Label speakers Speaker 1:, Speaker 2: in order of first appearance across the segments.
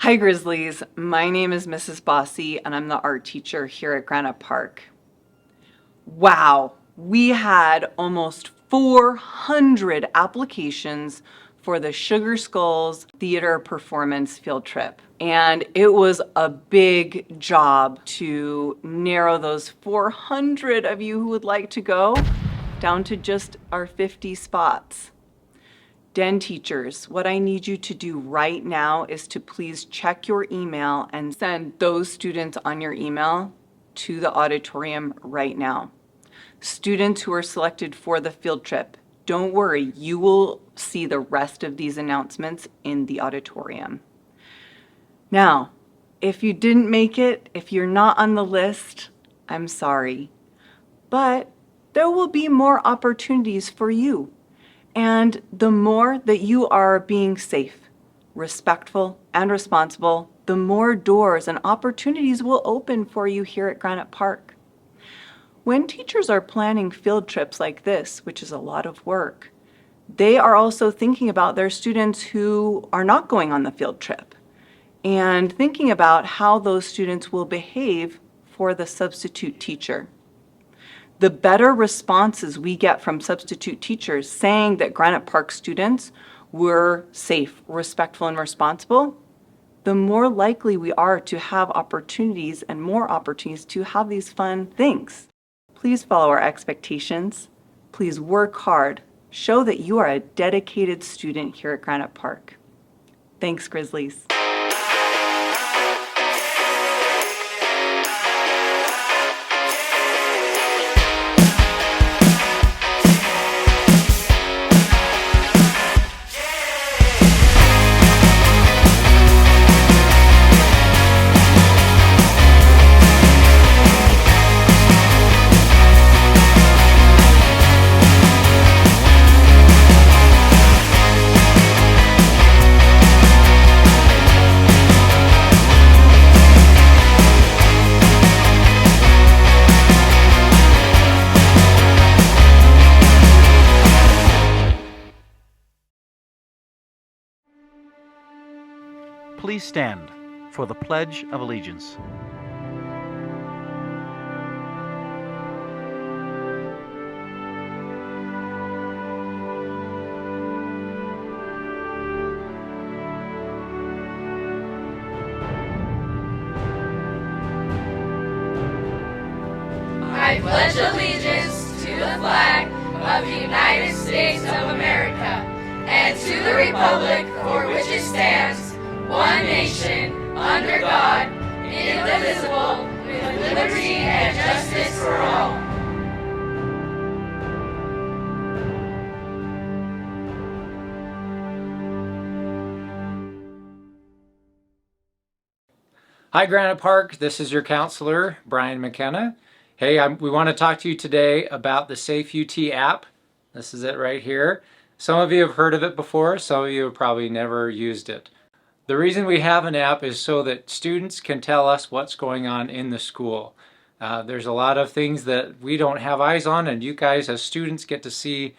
Speaker 1: Hi Grizzlies, my name is Mrs. Bossy and I'm the art teacher here at Granite Park. Wow, we had almost 400 applications for the Sugar Skulls theater performance field trip. And it was a big job to narrow those 400 of you who would like to go down to just our 50 spots. Den teachers, what I need you to do right now is to please check your email and send those students on your email to the auditorium right now. Students who are selected for the field trip, don't worry, you will see the rest of these announcements in the auditorium. Now, if you didn't make it, if you're not on the list, I'm sorry, but there will be more opportunities for you. And the more that you are being safe, respectful, and responsible, the more doors and opportunities will open for you here at Granite Park. When teachers are planning field trips like this, which is a lot of work, they are also thinking about their students who are not going on the field trip and thinking about how those students will behave for the substitute teacher. The better responses we get from substitute teachers saying that Granite Park students were safe, respectful, and responsible, the more likely we are to have opportunities and more opportunities to have these fun things. Please follow our expectations. Please work hard. Show that you are a dedicated student here at Granite Park. Thanks, Grizzlies.
Speaker 2: Please stand for the Pledge of Allegiance.
Speaker 3: I pledge allegiance to the flag of the United States of America and to the republic for which it stands, one nation, under God, indivisible, with liberty and justice for all.
Speaker 4: Hi, Granite Park. This is your counselor, Brian McKenna. Hey, we want to talk to you today about the Safe UT app. This is it right here. Some of you have heard of it before. Some of you have probably never used it. The reason we have an app is so that students can tell us what's going on in the school. There's a lot of things that we don't have eyes on, and you guys as students get to see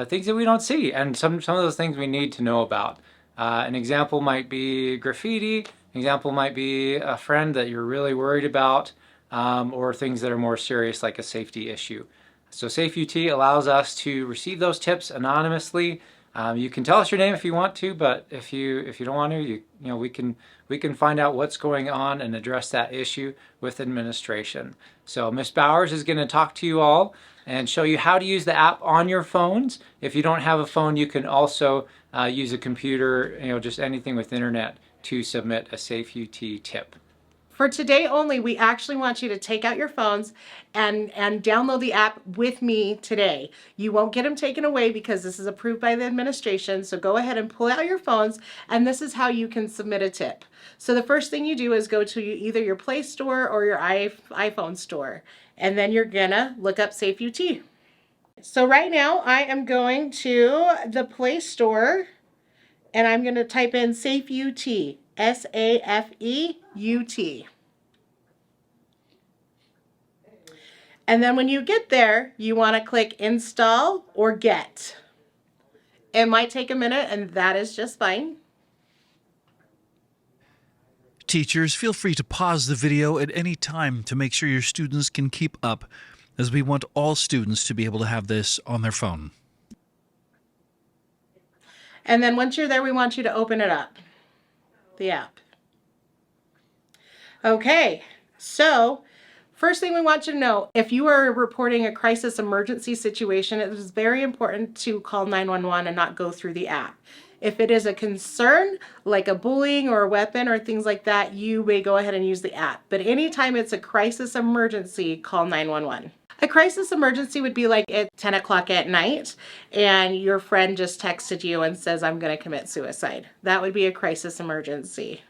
Speaker 4: things that we don't see, and some of those things we need to know about. An example might be graffiti. An example might be a friend that you're really worried about, or things that are more serious like a safety issue. So Safe UT allows us to receive those tips anonymously. You can tell us your name if you want to, but if you don't want to, we can find out what's going on and address that issue with administration. So Ms. Bowers is going to talk to you all and show you how to use the app on your phones. If you don't have a phone, you can also use a computer, just anything with internet to submit a Safe UT tip.
Speaker 5: For today only, we actually want you to take out your phones and download the app with me today. You won't get them taken away because this is approved by the administration. So go ahead and pull out your phones, and this is how you can submit a tip. So the first thing you do is go to either your Play Store or your iPhone store, and then you're gonna look up Safe UT. So right now I am going to the Play Store, and I'm gonna type in Safe UT. SAFEUT. And then when you get there, you want to click install or get. It might take a minute, and that is just fine.
Speaker 6: Teachers, feel free to pause the video at any time to make sure your students can keep up, as we want all students to be able to have this on their phone.
Speaker 5: And then once you're there, we want you to open it up, the app. Okay, so first thing we want you to know, if you are reporting a crisis emergency situation, it is very important to call 911 and not go through the app. If it is a concern, like a bullying or a weapon or things like that, you may go ahead and use the app. But anytime it's a crisis emergency, call 911. A crisis emergency would be like at 10 o'clock at night and your friend just texted you and says, I'm going to commit suicide. That would be a crisis emergency.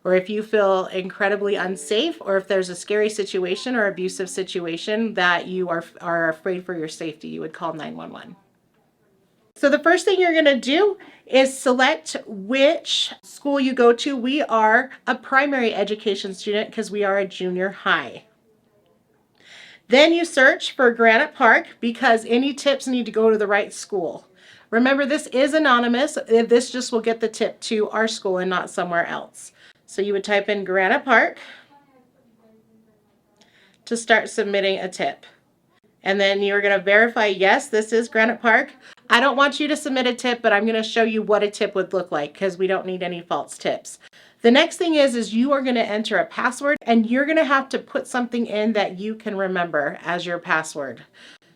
Speaker 5: Or if you feel incredibly unsafe, or if there's a scary situation or abusive situation that you are afraid for your safety, you would call 911. So the first thing you're going to do is select which school you go to. We are a primary education student because we are a junior high. Then you search for Granite Park because any tips need to go to the right school. Remember, this is anonymous. This just will get the tip to our school and not somewhere else. So you would type in Granite Park to start submitting a tip. And then you're going to verify, yes, this is Granite Park. I don't want you to submit a tip, but I'm going to show you what a tip would look like because we don't need any false tips. The next thing is you are going to enter a password and you're going to have to put something in that you can remember as your password.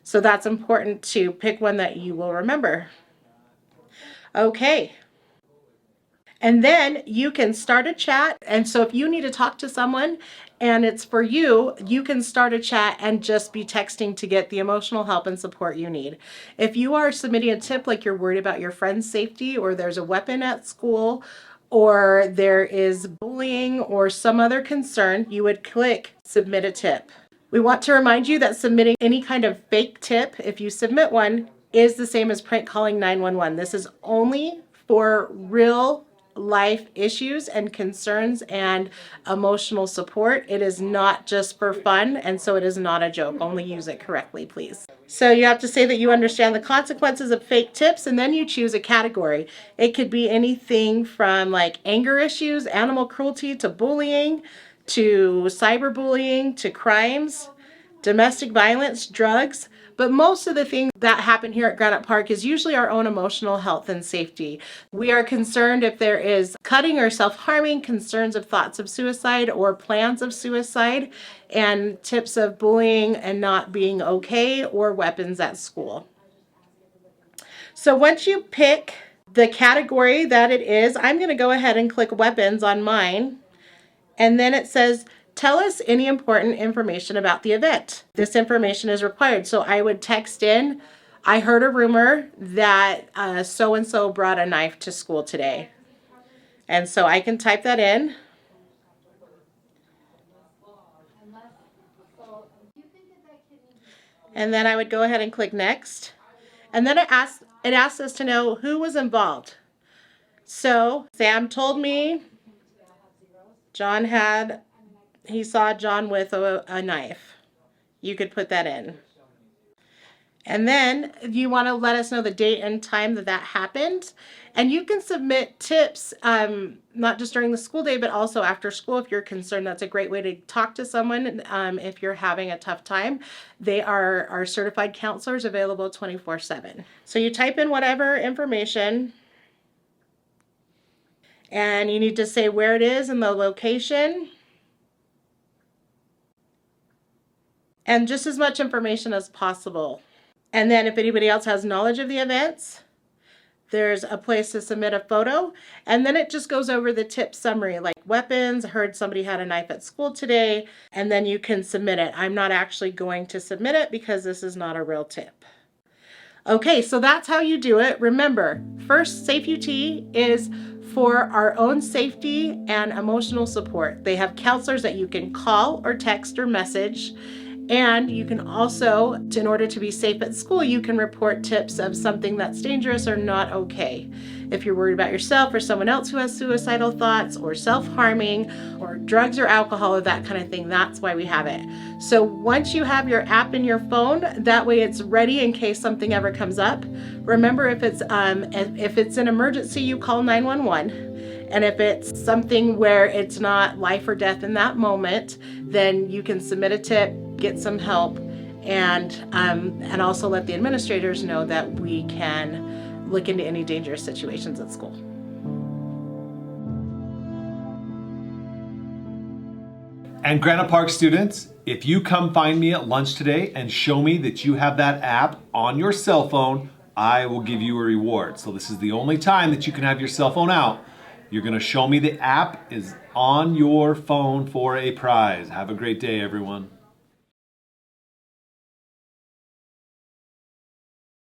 Speaker 5: So that's important to pick one that you will remember. Okay. And then you can start a chat. And so if you need to talk to someone and it's for you, you can start a chat and just be texting to get the emotional help and support you need. If you are submitting a tip like you're worried about your friend's safety, or there's a weapon at school, or there is bullying or some other concern, you would click submit a tip. We want to remind you that submitting any kind of fake tip, if you submit one, is the same as prank calling 911. This is only for real life issues and concerns and emotional support. It is not just for fun, and so it is not a joke. Only use it correctly, please. So you have to say that you understand the consequences of fake tips, and then you choose a category. It could be anything from like anger issues, animal cruelty, to bullying, to cyberbullying, to crimes, domestic violence, drugs. But most of the things that happen here at Granite Park is usually our own emotional health and safety. We are concerned if there is cutting or self-harming, concerns of thoughts of suicide or plans of suicide, and tips of bullying and not being okay, or weapons at school. So once you pick the category that it is, I'm going to go ahead and click weapons on mine. And then it says, tell us any important information about the event. This information is required. So I would text in, I heard a rumor that so-and-so brought a knife to school today. And so I can type that in. And then I would go ahead and click next. And then it asks us to know who was involved. So Sam told me he saw John with a knife. You could put that in. And then you want to let us know the date and time that happened. And you can submit tips, not just during the school day, but also after school if you're concerned. That's a great way to talk to someone if you're having a tough time. They are our certified counselors, available 24/7. So you type in whatever information. And you need to say where it is and the location. And just as much information as possible. And then if anybody else has knowledge of the events, there's a place to submit a photo. And then it just goes over the tip summary, like weapons, heard somebody had a knife at school today, and then you can submit it. I'm not actually going to submit it because this is not a real tip. Okay, so that's how you do it. Remember, first, Safe UT is for our own safety and emotional support. They have counselors that you can call or text or message. And you can also, in order to be safe at school, you can report tips of something that's dangerous or not okay. If you're worried about yourself or someone else who has suicidal thoughts or self-harming or drugs or alcohol or that kind of thing, that's why we have it. So once you have your app in your phone, that way it's ready in case something ever comes up. Remember, if it's an emergency, you call 911. And if it's something where it's not life or death in that moment, then you can submit a tip, get some help, and also let the administrators know that we can look into any dangerous situations at school.
Speaker 7: And Granite Park students, if you come find me at lunch today and show me that you have that app on your cell phone, I will give you a reward. So this is the only time that you can have your cell phone out. You're gonna show me the app is on your phone for a prize. Have a great day, everyone.